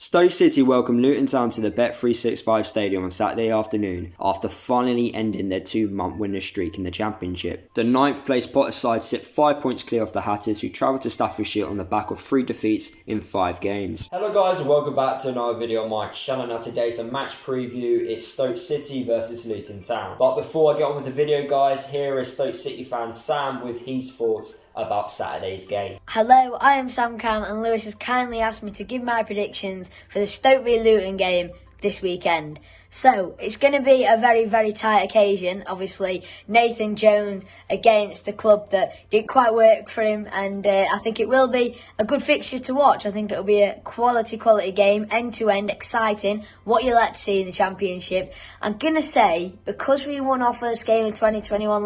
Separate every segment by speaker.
Speaker 1: Stoke City welcomed Luton Town to the Bet365 Stadium on Saturday afternoon after finally ending their 2-month winless streak in the Championship. The 9th place Potter side sit 5 points clear of the Hatters, who travelled to Staffordshire on the back of 3 defeats in 5 games. Hello guys, and welcome back to another video on my channel. Now today's a match preview. It's Stoke City versus Luton Town. But before I get on with the video guys, here is Stoke City fan Sam with his thoughts about Saturday's game.
Speaker 2: Hello, I am Sam Cam, and Lewis has kindly asked me to give my predictions for the Stoke v Luton game this weekend. So, it's going to be a very, very tight occasion. Obviously, Nathan Jones against the club that didn't quite work for him, and I think it will be a good fixture to watch. I think it'll be a quality game, end-to-end, exciting, what you like to see in the Championship. I'm going to say, because we won our first game of 2021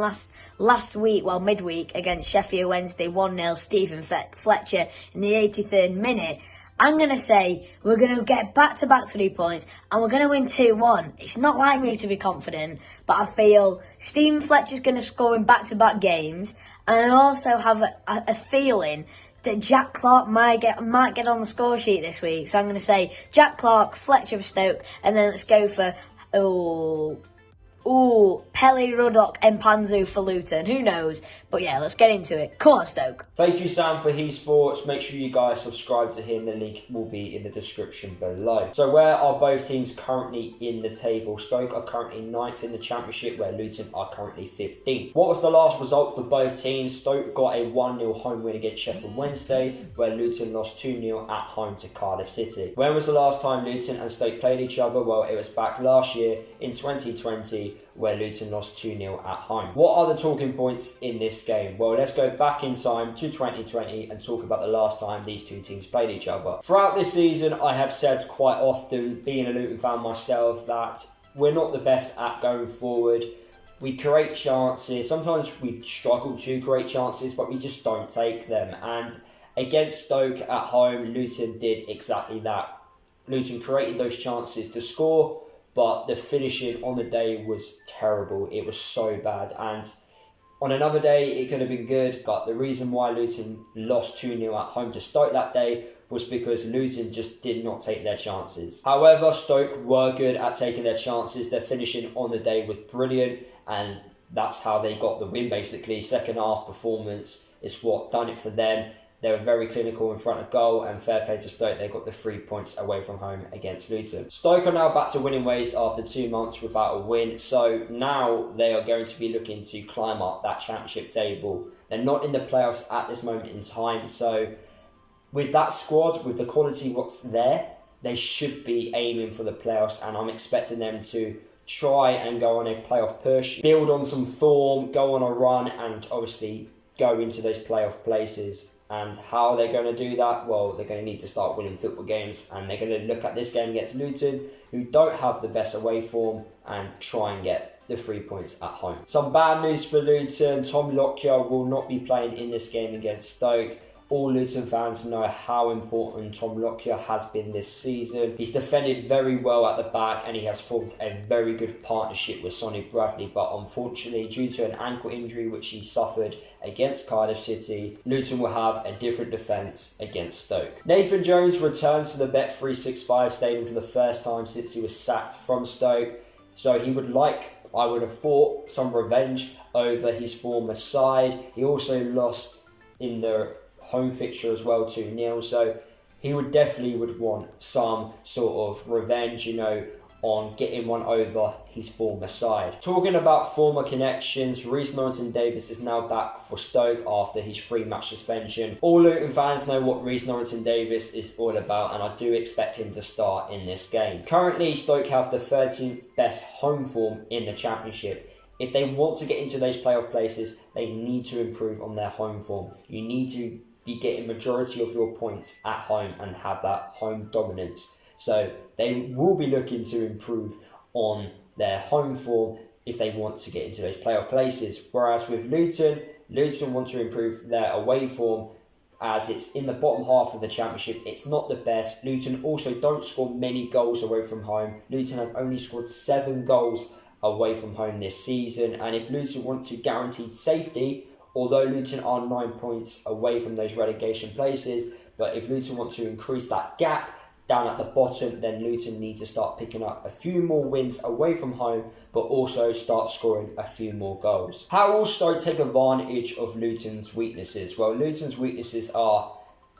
Speaker 2: last week, midweek, against Sheffield Wednesday 1-0, Stephen Fletcher in the 83rd minute, I'm going to say we're going to get back-to-back 3 points and we're going to win 2-1. It's not like me to be confident, but I feel Stephen Fletcher's going to score in back-to-back games, and I also have a feeling that Jack Clark might get on the score sheet this week. So I'm going to say Jack Clark, Fletcher for Stoke, and then let's go for Pelly, Ruddock and Panzu for Luton. Who knows? But yeah, let's get into it. Come on, Stoke.
Speaker 1: Thank you, Sam, for his thoughts. Make sure you guys subscribe to him. The link will be in the description below. So where are both teams currently in the table? Stoke are currently 9th in the Championship, where Luton are currently 15th. What was the last result for both teams? Stoke got a 1-0 home win against Sheffield Wednesday, where Luton lost 2-0 at home to Cardiff City. When was the last time Luton and Stoke played each other? Well, it was back last year in 2020, where Luton lost 2-0 at home. What are the talking points in this game? Well, let's go back in time to 2020 and talk about the last time these two teams played each other. Throughout this season, I have said quite often, being a Luton fan myself, that we're not the best at going forward. We create chances. Sometimes we struggle to create chances, but we just don't take them. And against Stoke at home, Luton did exactly that. Luton created those chances to score, but the finishing on the day was terrible. It was so bad. And on another day, it could have been good, but the reason why Luton lost 2-0 at home to Stoke that day was because Luton just did not take their chances. However, Stoke were good at taking their chances. Their finishing on the day was brilliant, and that's how they got the win, basically. Second half performance is what done it for them. They were very clinical in front of goal, and fair play to Stoke, they got the 3 points away from home against Luton. Stoke are now back to winning ways after 2 months without a win, so now they are going to be looking to climb up that Championship table. They're not in the playoffs at this moment in time, so with that squad, with the quality what's there, they should be aiming for the playoffs, and I'm expecting them to try and go on a playoff push, build on some form, go on a run, and obviously go into those playoff places. And how they're going to do that? Well, they're going to need to start winning football games, and they're going to look at this game against Luton, who don't have the best away form, and try and get the 3 points at home. Some bad news for Luton. Tom Lockyer will not be playing in this game against Stoke. All Luton fans know how important Tom Lockyer has been this season. He's defended very well at the back, and he has formed a very good partnership with Sonny Bradley, but unfortunately, due to an ankle injury which he suffered against Cardiff City, Luton will have a different defence against Stoke. Nathan Jones returns to the Bet365 Stadium for the first time since he was sacked from Stoke, so he would I would have thought, some revenge over his former side. He also lost in the home fixture as well, 2-0, so he would want some sort of revenge, on getting one over his former side. Talking about former connections, Reece Norrington-Davies is now back for Stoke after his 3-match suspension. All Luton fans know what Reece Norrington-Davies is all about, and I do expect him to start in this game. Currently, Stoke have the 13th best home form in the Championship. If they want to get into those playoff places, they need to improve on their home form. You need to be getting majority of your points at home and have that home dominance. So they will be looking to improve on their home form if they want to get into those playoff places. Whereas with Luton want to improve their away form, as it's in the bottom half of the Championship. It's not the best. Luton also don't score many goals away from home. Luton have only scored 7 goals away from home this season, and if Luton want to guarantee safety, although Luton are 9 points away from those relegation places, but if Luton want to increase that gap, down at the bottom, then Luton need to start picking up a few more wins away from home, but also start scoring a few more goals. How will Stoke take advantage of Luton's weaknesses? Well, Luton's weaknesses are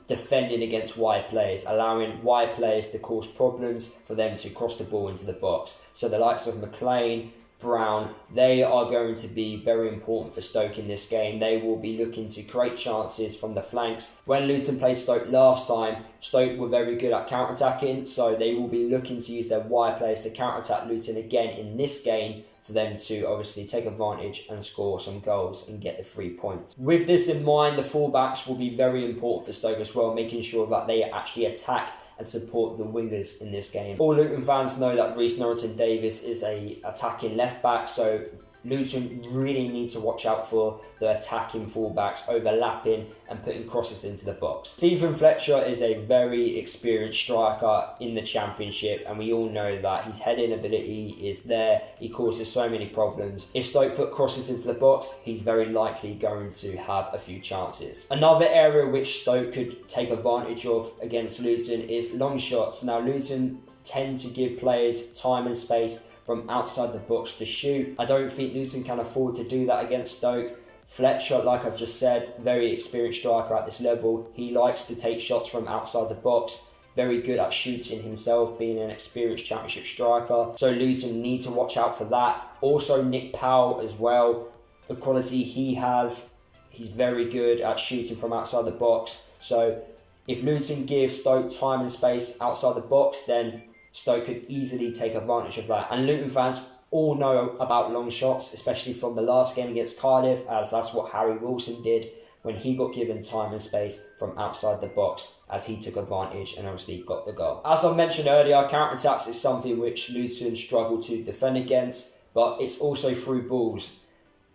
Speaker 1: defending against wide players, allowing wide players to cause problems for them to cross the ball into the box. So the likes of McLean, Brown, they are going to be very important for Stoke in this game. They will be looking to create chances from the flanks. When Luton played Stoke last time, Stoke were very good at counter-attacking, so they will be looking to use their wide players to counter-attack Luton again in this game for them to obviously take advantage and score some goals and get the 3 points. With this in mind, the fullbacks will be very important for Stoke as well, making sure that they actually attack and support the wingers in this game. All Luton fans know that Reece Norrington-Davies is a attacking left back, so Luton really need to watch out for the attacking fullbacks overlapping and putting crosses into the box. Stephen Fletcher is a very experienced striker in the Championship, and we all know that his heading ability is there. He causes so many problems. If Stoke put crosses into the box, he's very likely going to have a few chances. Another area which Stoke could take advantage of against Luton is long shots. Now, Luton tend to give players time and space from outside the box to shoot. I don't think Luton can afford to do that against Stoke. Fletcher, like I've just said, very experienced striker at this level. He likes to take shots from outside the box. Very good at shooting himself, being an experienced Championship striker. So Luton need to watch out for that. Also Nick Powell as well. The quality he has, he's very good at shooting from outside the box. So if Luton gives Stoke time and space outside the box, then Stoke could easily take advantage of that. And Luton fans all know about long shots, especially from the last game against Cardiff, as that's what Harry Wilson did when he got given time and space from outside the box, as he took advantage and obviously got the goal. As I mentioned earlier, counter-attacks is something which Luton struggle to defend against, but it's also through balls.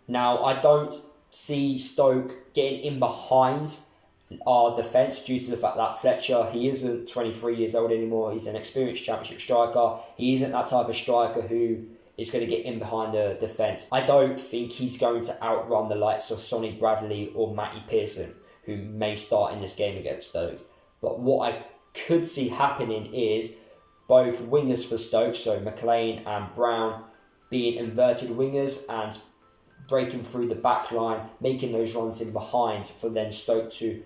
Speaker 1: Now, I don't see Stoke getting in behind our defence due to the fact that Fletcher, he isn't 23 years old anymore. He's an experienced Championship striker. He isn't that type of striker who is going to get in behind the defence. I don't think he's going to outrun the likes of Sonny Bradley or Matty Pearson, who may start in this game against Stoke. But what I could see happening is both wingers for Stoke, so McLean and Brown, being inverted wingers and breaking through the back line, making those runs in behind for then Stoke to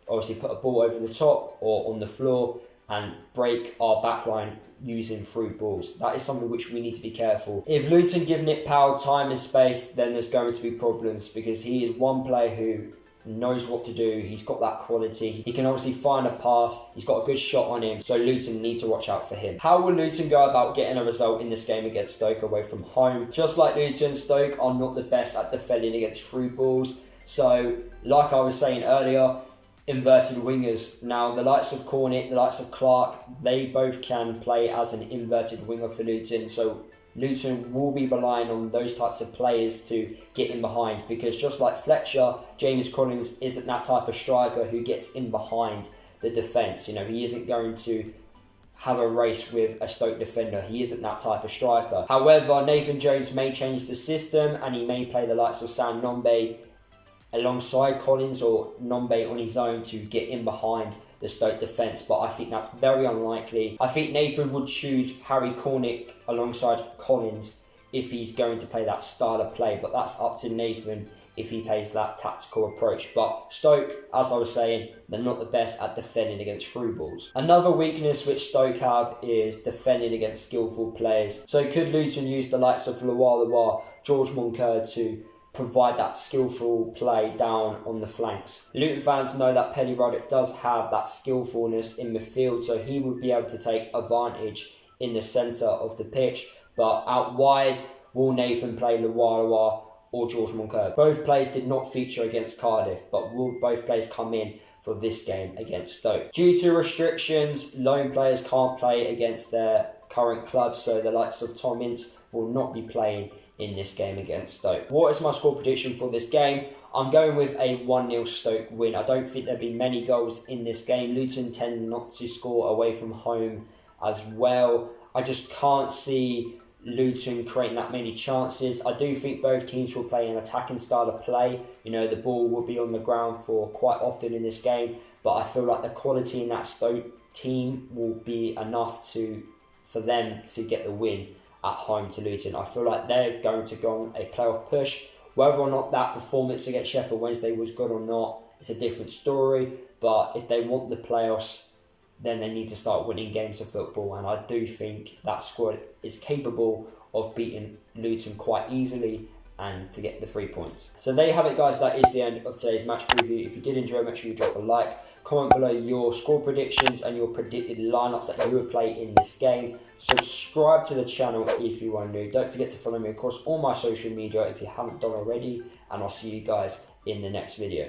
Speaker 1: obviously put a ball over the top or on the floor and break our backline using through balls. That is something which we need to be careful. If Luton give Nick Powell time and space, then there's going to be problems, because he is one player who knows what to do. He's got that quality. He can obviously find a pass. He's got a good shot on him. So Luton need to watch out for him. How will Luton go about getting a result in this game against Stoke away from home? Just like Luton, Stoke are not the best at defending against through balls. So, like I was saying earlier, inverted wingers. Now, the likes of Cornick, the likes of Clark, they both can play as an inverted winger for Luton. So Luton will be relying on those types of players to get in behind, because just like Fletcher, James Collins isn't that type of striker who gets in behind the defence. You know, he isn't going to have a race with a Stoke defender. He isn't that type of striker. However, Nathan Jones may change the system and he may play the likes of Sam Nombe alongside Collins, or Nombe on his own, to get in behind the Stoke defence, but I think that's very unlikely. I think Nathan would choose Harry Cornick alongside Collins if he's going to play that style of play, but that's up to Nathan if he plays that tactical approach. But Stoke, as I was saying, they're not the best at defending against through balls. Another weakness which Stoke have is defending against skillful players. So could Luton use the likes of Loire, George Moncur to provide that skillful play down on the flanks? Luton fans know that Paddy Roddick does have that skillfulness in midfield, so he would be able to take advantage in the centre of the pitch. But out wide, will Nathan play Loire or George Moncur? Both players did not feature against Cardiff, but will both players come in for this game against Stoke? Due to restrictions, loan players can't play against their current clubs, so the likes of Tom Ince will not be playing in this game against Stoke. What is my score prediction for this game? I'm going with a 1-0 Stoke win. I don't think there'll be many goals in this game. Luton tend not to score away from home as well. I just can't see Luton creating that many chances. I do think both teams will play an attacking style of play. You know, the ball will be on the ground for quite often in this game, but I feel like the quality in that Stoke team will be enough for them to get the win at home to Luton. I feel like they're going to go on a playoff push. Whether or not that performance against Sheffield Wednesday was good or not, it's a different story. But if they want the playoffs, then they need to start winning games of football. And I do think that squad is capable of beating Luton quite easily and to get the 3 points. So there you have it, guys. That is the end of today's match preview. If you did enjoy, make sure you drop a like. Comment below your score predictions and your predicted lineups that you would play in this game. Subscribe to the channel if you are new. Don't forget to follow me across all my social media if you haven't done already. And I'll see you guys in the next video.